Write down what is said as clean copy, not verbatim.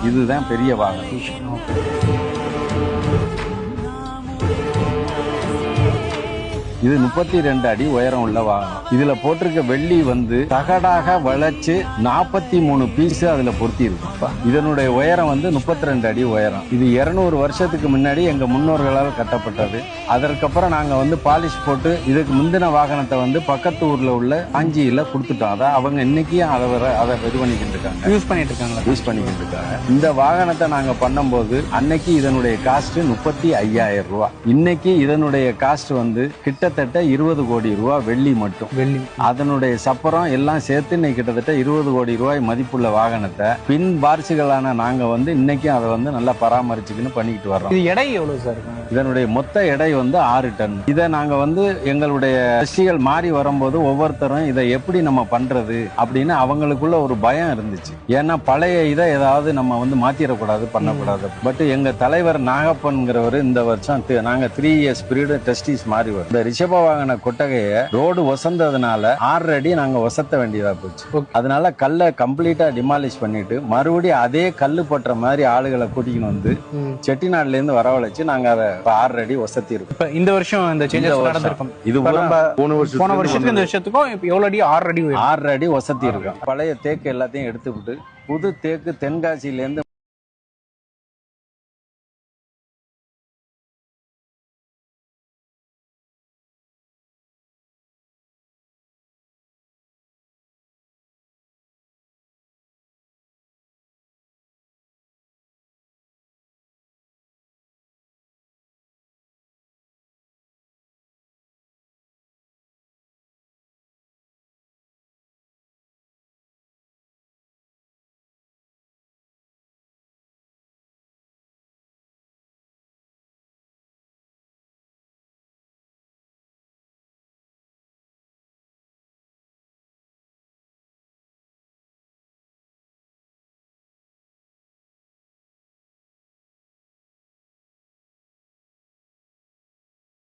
இதுதான் பெரிய வாகனம். இது 32 அடி உயரம் உள்ள வாகனம். இதுல போட்டிருக்க வெள்ளி வந்து தகடாக வளைச்சு 43 பீஸ் அதுல பொருத்தி இருக்கு. இதனுடைய உயரம் வந்து 32 அடி உயரம். இது 200 வருஷத்துக்கு முன்னாடி எங்க முன்னோர்களால் கட்டப்பட்டது. அதற்கப்புறம் நாங்க வந்து பாலிஷ் போட்டு இதுக்கு முந்தின வாகனத்தை வந்து பக்கத்து ஊர்ல உள்ள காஞ்சியில கொடுத்துட்டோம். அதை அவங்க இன்னைக்கும் அதை இது பண்ணிக்கிட்டு இருக்காங்க, யூஸ் பண்ணிக்கிட்டு இருக்காங்க. இந்த வாகனத்தை நாங்க பண்ணும்போது அன்னைக்கு இதனுடைய காஸ்ட் 35,000 ரூபாய். இன்னைக்கு இதனுடைய காஸ்ட் வந்து கிட்டத்தட்ட 20 கோடி ரூபாய் வெள்ளி மட்டும். அதனுடைய சப்பரம் எல்லாம் சேர்த்து இன்னைக்கு கிட்டத்தட்ட 20 கோடி ரூபாய் மதிப்புள்ள வாகனத்தை பின் வாரிசுகளான நாங்க வந்து இன்னைக்கும் அதை வந்து நல்லா பராமரிச்சுக்கின்னு பண்ணிக்கிட்டு வர்றோம். இது எடை எவ்வளவு சார்? இதனுடைய மொத்த எடை வந்து 6 டன். இதை நாங்க வந்து எங்களுடைய ட்ரஸ்டிகள் மாறி வரும்போது ஒவ்வொருத்தரும் இதை எப்படி நம்ம பண்றது அப்படின்னு அவங்களுக்குள்ள ஒரு பயம் இருந்துச்சு. ஏன்னா பழைய இதை ஏதாவது நம்ம வந்து மாத்திரக்கூடாது, பண்ணக்கூடாது. பட் எங்க தலைவர் நாகப்பன்கிறவர் இந்த வருஷம் நாங்க 3 இயர்ஸ் பீரியட் ட்ரஸ்டிஸ் மாறி வரும். இந்த ரிஷப வாகன கொட்டகையை ரோடு ஒசந்ததுனால 6 அடி நாங்க ஒசத்த வேண்டியதா போச்சு. அதனால கல்லை கம்ப்ளீட்டா டிமாலிஷ் பண்ணிட்டு மறுபடியும் அதே கல்லு போட்டுற மாதிரி ஆளுகளை கூட்டிக்கின்னு வந்து செட்டிநாடுல இருந்து வரவழைச்சு நாங்க அதை 6 அடி ஒசத்தி இருக்கோம். இந்த வருஷம் இந்த சேஞ்சஸ் நடந்திருக்கும். இது போன வருஷத்துக்கு இந்த வருஷத்துக்கும் எவ்வளவு அடி? 6 அடி 6 அடி ஒசத்தி இருக்கும். பழைய தேக்கு எல்லாத்தையும் எடுத்துவிட்டு புது தேக்கு தென்காசியில இருந்து